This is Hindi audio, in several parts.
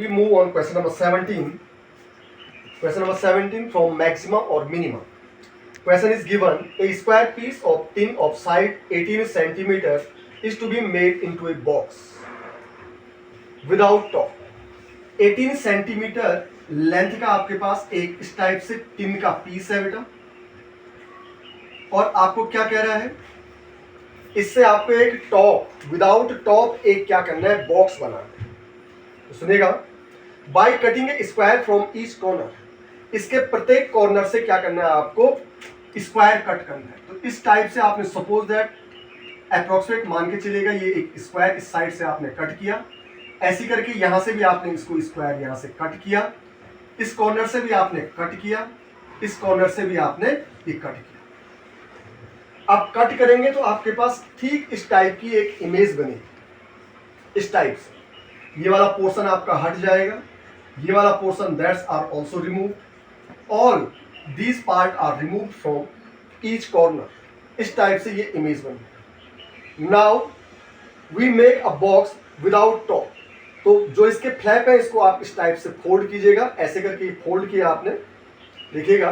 we move on question number 17. Question number 17 from maximum or minimum. Question is given, a square piece of tin of side 18 centimeters is to be made into a box without top. 18 centimetre length का आपके पास एक इस टाइप से टिन का पीस है बेटा, और आपको क्या कह रहा है, इससे आपको एक टॉप विदाउट टॉप एक क्या करना है, बॉक्स बनाना है। तो सुनिएगा, by cutting A square from each corner, इसके प्रत्येक कॉर्नर से क्या करना है, आपको स्क्वायर कट करना है। तो इस टाइप से आपने सपोज दैट अप्रोक्सीमेट मान के चलेगा, ये एक स्क्वायर इस साइड से आपने कट किया, ऐसी करके यहां से भी आपने इसको स्क्वायर यहां से कट किया, इस कॉर्नर से भी आपने कट किया, इस कॉर्नर से भी आपने ये कट किया। अब कट करेंगे तो आपके पास ठीक इस टाइप की एक इमेज बनेगी, इस टाइप से। ये वाला पोर्शन आपका हट जाएगा, ये वाला portion that's are also remove, all these part are remove from each corner. इस टाइप से ये इमेज बनेगी। Now we make a box without top. तो जो इसके फ्लैप है इसको आप इस टाइप से फोल्ड कीजिएगा, ऐसे करके फोल्ड किया आपने, देखिएगा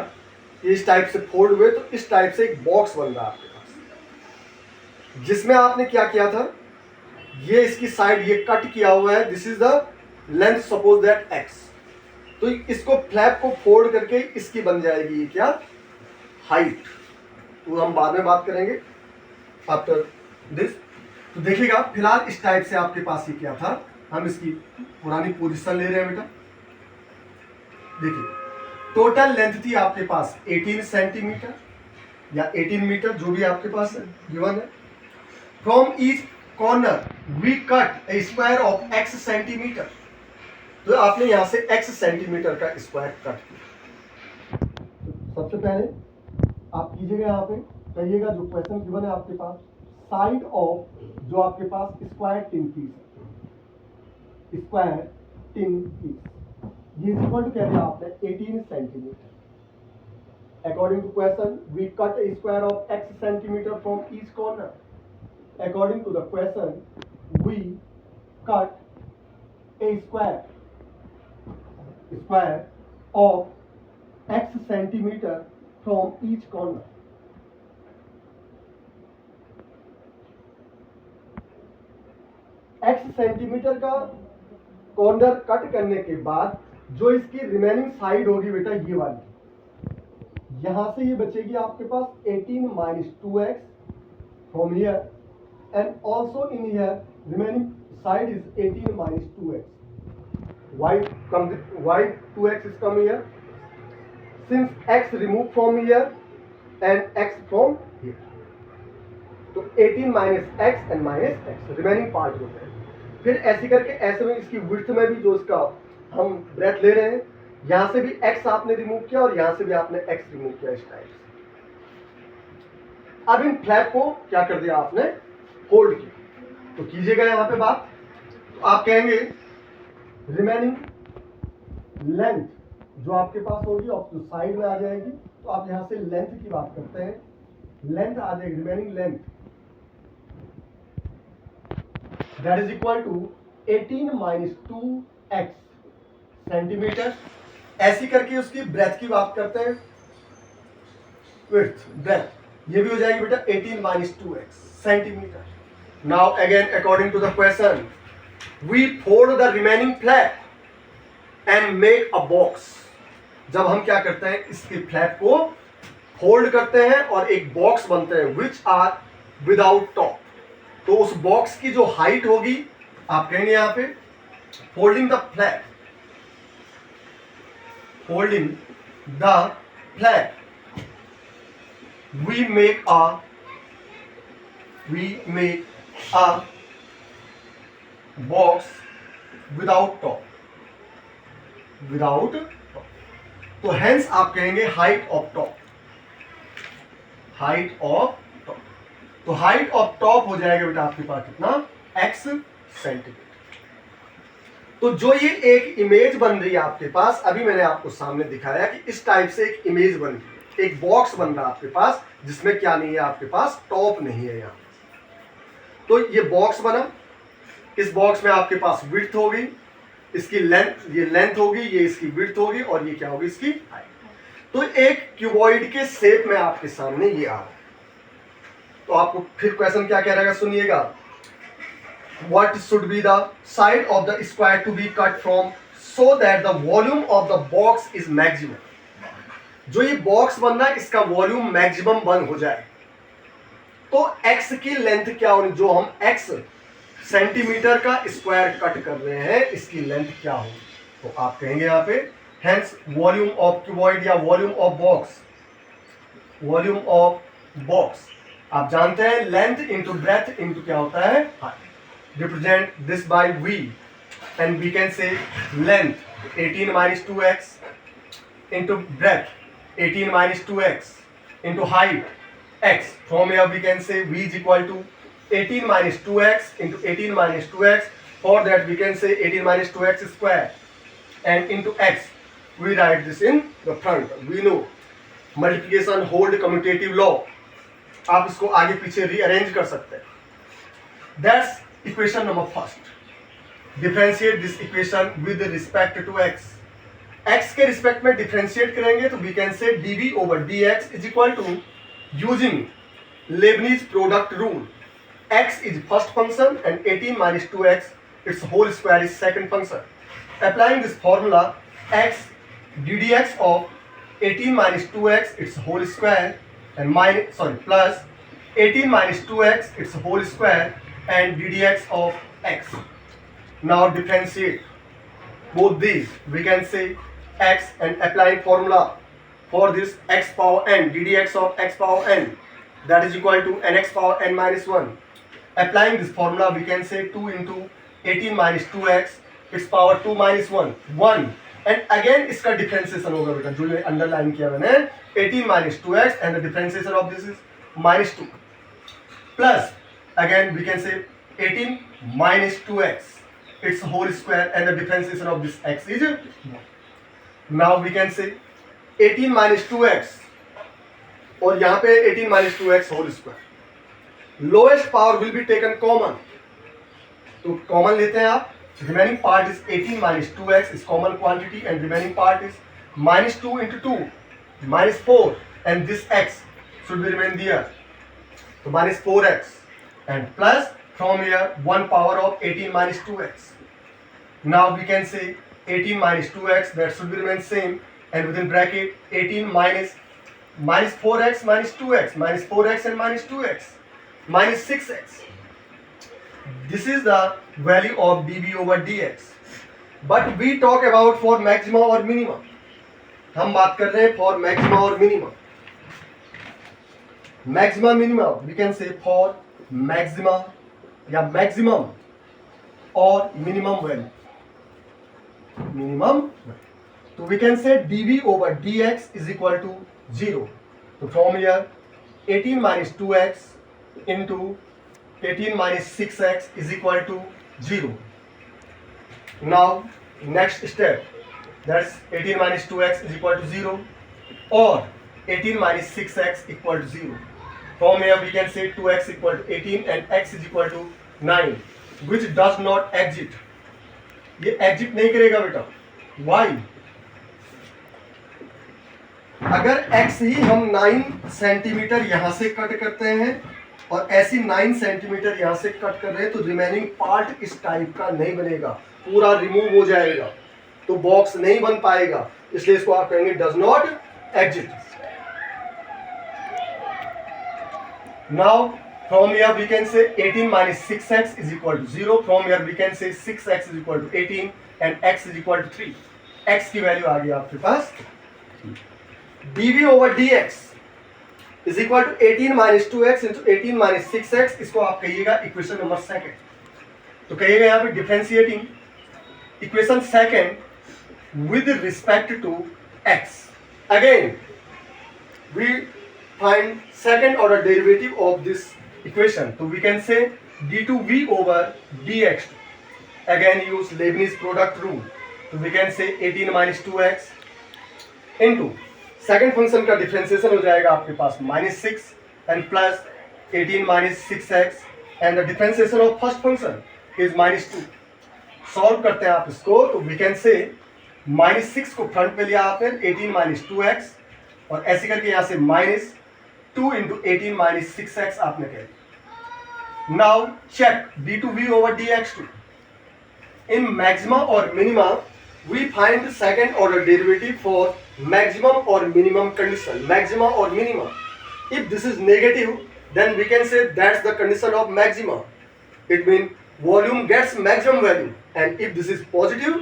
ये इस टाइप से फोल्ड हुए, तो इस टाइप से एक बॉक्स बन रहा है आपके पास, जिसमें आपने क्या किया था, ये इसकी साइड ये कट किया हुआ है, this is the length suppose that x. तो इसको फ्लैप को फोल्ड करके इसकी बन जाएगी क्या, हाइट। तो हम बाद में बात करेंगे आफ्टर दिस। तो देखिएगा फिलहाल इस टाइप से आपके पास ये क्या था, हम इसकी पुरानी पोजीशन ले रहे हैं बेटा। देखिए टोटल लेंथ थी आपके पास 18 सेंटीमीटर या 18 मीटर, जो भी आपके पास गिवन है। From each corner we cut a square of x centimetre. तो आपने यहां से x सेंटीमीटर का स्क्वायर कट किया। सबसे पहले आप कीजिएगा, यहां पे कहिएगा जो क्वेश्चन गिवन है आपके पास, साइड ऑफ जो आपके पास स्क्वायर टिन पीस है, स्क्वायर टिन पीस, ये इक्वल टू कह दिया आपने 18 centimetre. According to question we cut a square of x centimetre from each corner. According to the question we cut a square of x centimetre from each corner. x centimetre का कॉर्नर कट करने के बाद जो इसकी रिमेनिंग साइड होगी बेटा, ये वाली, यहां से ये बचेगी आपके पास 18 minus 2x from here, and also in here remaining side is 18 minus 2x. Why 2x is come here? Since x removed from here and x from here, तो 18 minus x and minus x remaining part होता है। फिर ऐसे करके ऐसे में इसकी विड्थ में भी जो इसका हम ब्रेथ ले रहे हैं, यहां से भी x आपने रिमूव किया और यहां से भी आपने x रिमूव किया इस टाइप से। अब इन फ्लैप को क्या कर दिया आपने, होल्ड किया। तो कीजिएगा यहां पे बात, तो आप कहेंगे रिमेनिंग लेंथ जो आपके पास होगी और जो साइड में आ जाएगी, तो आप यहां से लेंथ की बात करते हैं, लेंथ आ जाएगी, remaining length that is equal to 18 minus 2x centimetre. ऐसी करके उसकी ब्रेथ की बात करते हैं, विड्थ ब्रेथ, ये भी हो जाएगी बेटा 18 minus 2x centimetre. Now again according to the question we fold the remaining flap and make a box. जब हम क्या करते हैं, इसके फ्लैप को फोल्ड करते हैं और एक बॉक्स बनते हैं विच आर विदाउट टॉप। तो उस बॉक्स की जो हाइट होगी, आप कहेंगे यहां पे folding the flap, holding the flap we make a box without top, तो hence आप कहेंगे height of top, height of top. तो हाइट ऑफ टॉप हो जाएगा बेटा आपके पास कितना, x सेंटीमीटर। तो जो ये एक इमेज बन रही है आपके पास, अभी मैंने आपको सामने दिखाया कि इस टाइप से एक इमेज बन रही है, एक बॉक्स बन रहा है आपके पास, जिसमें क्या नहीं है, आपके पास टॉप नहीं है यहाँ। तो ये बॉक्स बना, इस बॉक्स में आपके पास विड्थ हो गई, इसकी लेंथ, ये लेंथ होगी, ये इसकी विड्थ होगी और ये क्या होगी इसकी हाइट। तो एक क्यूबॉइड के शेप में आपके सामने ये आ रहा है। तो आपको फिर क्वेश्चन क्या कह रहेगा सुनिएगा, what should be the side of the square to be cut from so that the volume of the box is maximum. जो ये बॉक्स बनना है इसका वॉल्यूम मैक्सिमम बन हो जाए तो x की लेंथ क्या होनी, जो हम x सेंटीमीटर का स्क्वायर कट कर रहे हैं इसकी लेंथ क्या होगी। तो आप कहेंगे यहाँ पे हेंस वॉल्यूम ऑफ क्यूबॉइड या volume of box, volume of box आप जानते हैं लेंथ इंटू ब्रेथ इंटू क्या होता है height. Represent this by v and we can say length 18 minus 2x into breadth 18 minus 2x into height x. From here we can say v is equal to 18 minus 2x into 18 minus 2x. For that we can say 18 minus 2x square and into x. We write this in the front. We know multiplication hold commutative law. आप इसको आगे पीछे रीअरेंज कर सकते हैं. That's equation number first. Differentiate this equation with respect to x. x के रिस्पेक्ट में डिफरेंशिएट करेंगे तो we can say dv over dx is equal to using Leibniz product rule. X is first function and 18 minus 2x its whole square is second function. Applying this formula, x ddx of 18 minus 2x its whole square and plus 18 minus 2x its whole square and ddx of x. Now differentiate both these. We can say x and applying formula for this x power n, ddx of x power n, that is equal to nx power n minus 1. Applying this formula we can say 2 into 18 minus 2x its power 2 minus 1 1 and again इसका डिफरेंशिएशन होगा बेटा, जो ये अंडरलाइन किया मैंने 18 minus 2x and the differentiation of this is minus 2 plus again we can say 18 minus 2x its whole square and the differentiation of this x is 1. Now we can say 18 minus 2x और यहाँ पे 18 minus 2x whole square. Lowest power will be taken common. तो कॉमन लेते हैं आप. Remaining part is 18 minus 2x is common quantity and remaining part is minus 2 into 2 minus 4 and this x should be remain there. So minus 4x and plus from here 1 power of 18 minus 2x. Now we can say 18 minus 2x that should be remain same and within bracket 18 minus 4x minus 2x minus 4x and minus 2x minus 6x. This is the value of dv over dx. But we talk about for maxima or minimum. हम बात कर रहे हैं for maxima or minimum. Maxima minimum we can say for maxima या maximum or minimum value. Minimum. So we can say dv over dx is equal to 0. So from here 18 minus 2x into 18 minus 6x is equal to 0. Now next step, that's 18 minus 2x is equal to 0 or 18 minus 6x equal to 0. From here we can say 2x equal to 18 and x is equal to 9 which does not exit. ये एग्जिट नहीं करेगा बेटा. Why? अगर x ही हम 9 सेंटीमीटर यहाँ से कट करते हैं और ऐसी 9 सेंटीमीटर यहाँ से कट कर रहे हैं तो रिमेनिंग पार्ट इस टाइप का नहीं बनेगा, पूरा रिमूव हो जाएगा, तो बॉक्स नहीं बन पाएगा. इसलिए इसको आप कहेंगे does not exit. Now from here we can say 18 minus 6x is equal to 0. From here we can say 6x is equal to 18 and x is equal to 3. x की वैल्यू आ गई आपके पास. dv over dx is equal to 18 minus 2x into 18 minus 6x. इसको आप कहिएगा इक्वेशन नंबर सेकेंड. तो कहिएगा यहाँ पे differentiating equation second with respect to x. Again we find second order derivative of this equation. So we can say d2v over dx. Again use Leibniz product rule. So we can say 18 minus 2x into second function का डिफरेंशिएशन हो जाएगा आपके पास -6 and plus 18 minus 6x and the differentiation of first function is -2. Solve करते हैं आप इसको, तो वी कैन से -6 को फ्रंट पे लिया आपने, 18 माइनस 2x, और ऐसे करके यहां से -2 इंटू 18 माइनस 6x आपने कह दिया। Now check d2v over dx2। In maxima और minima we find second order derivative for maximum और मिनिमम कंडीशन, मैक्सिमा और minima. If this is negative then we can say that's the condition of maxima. It means volume gets maximum value, and if this is positive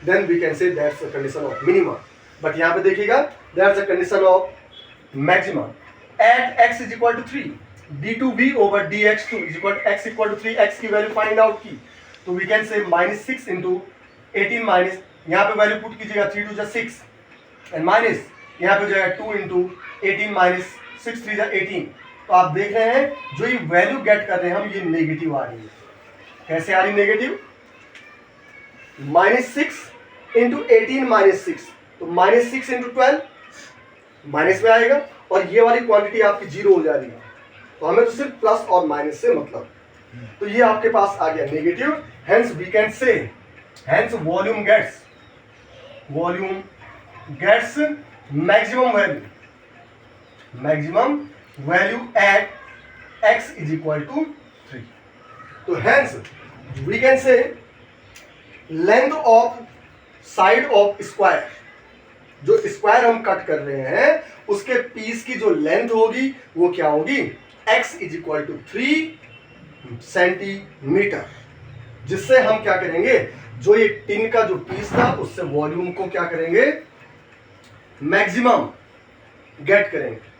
then we can say that's the condition of minima. But यहाँ पे देखिएगा that's the condition of maxima. At x is equal to 3, d2v over dx2 is equal to x equal to 3, x की वैल्यू फाइंड आउट की, तो we can say -6 into 18 minus, यहाँ पे वैल्यू पुट कीजिएगा 3 2 6 एंड माइनस यहाँ पे हो जाएगा 2 इंटू 18 माइनस 6 3 18। तो आप देख रहे हैं जो ये वैल्यू गेट कर रहे हैं हम, ये नेगेटिव आ रही है। कैसे आ रही नेगेटिव? -6 इंटू 18 माइनस 6, तो -6 इंटू 12 माइनस में आएगा, और ये वाली क्वांटिटी आपकी 0 हो जा रही है, तो हमें तो सिर्फ प्लस और माइनस से मतलब। तो ये आपके पास आ गया negative, hence we can say, hence volume gets maximum value at x is equal to 3। तो hence we can say length of side of square, जो स्क्वायर हम कट कर रहे हैं उसके पीस की जो लेंथ होगी वो क्या होगी, x is equal to 3 centimetre. जिससे हम क्या करेंगे, जो ये टिन का जो पीस था उससे वॉल्यूम को क्या करेंगे, मैक्सिमम गेट करेंगे।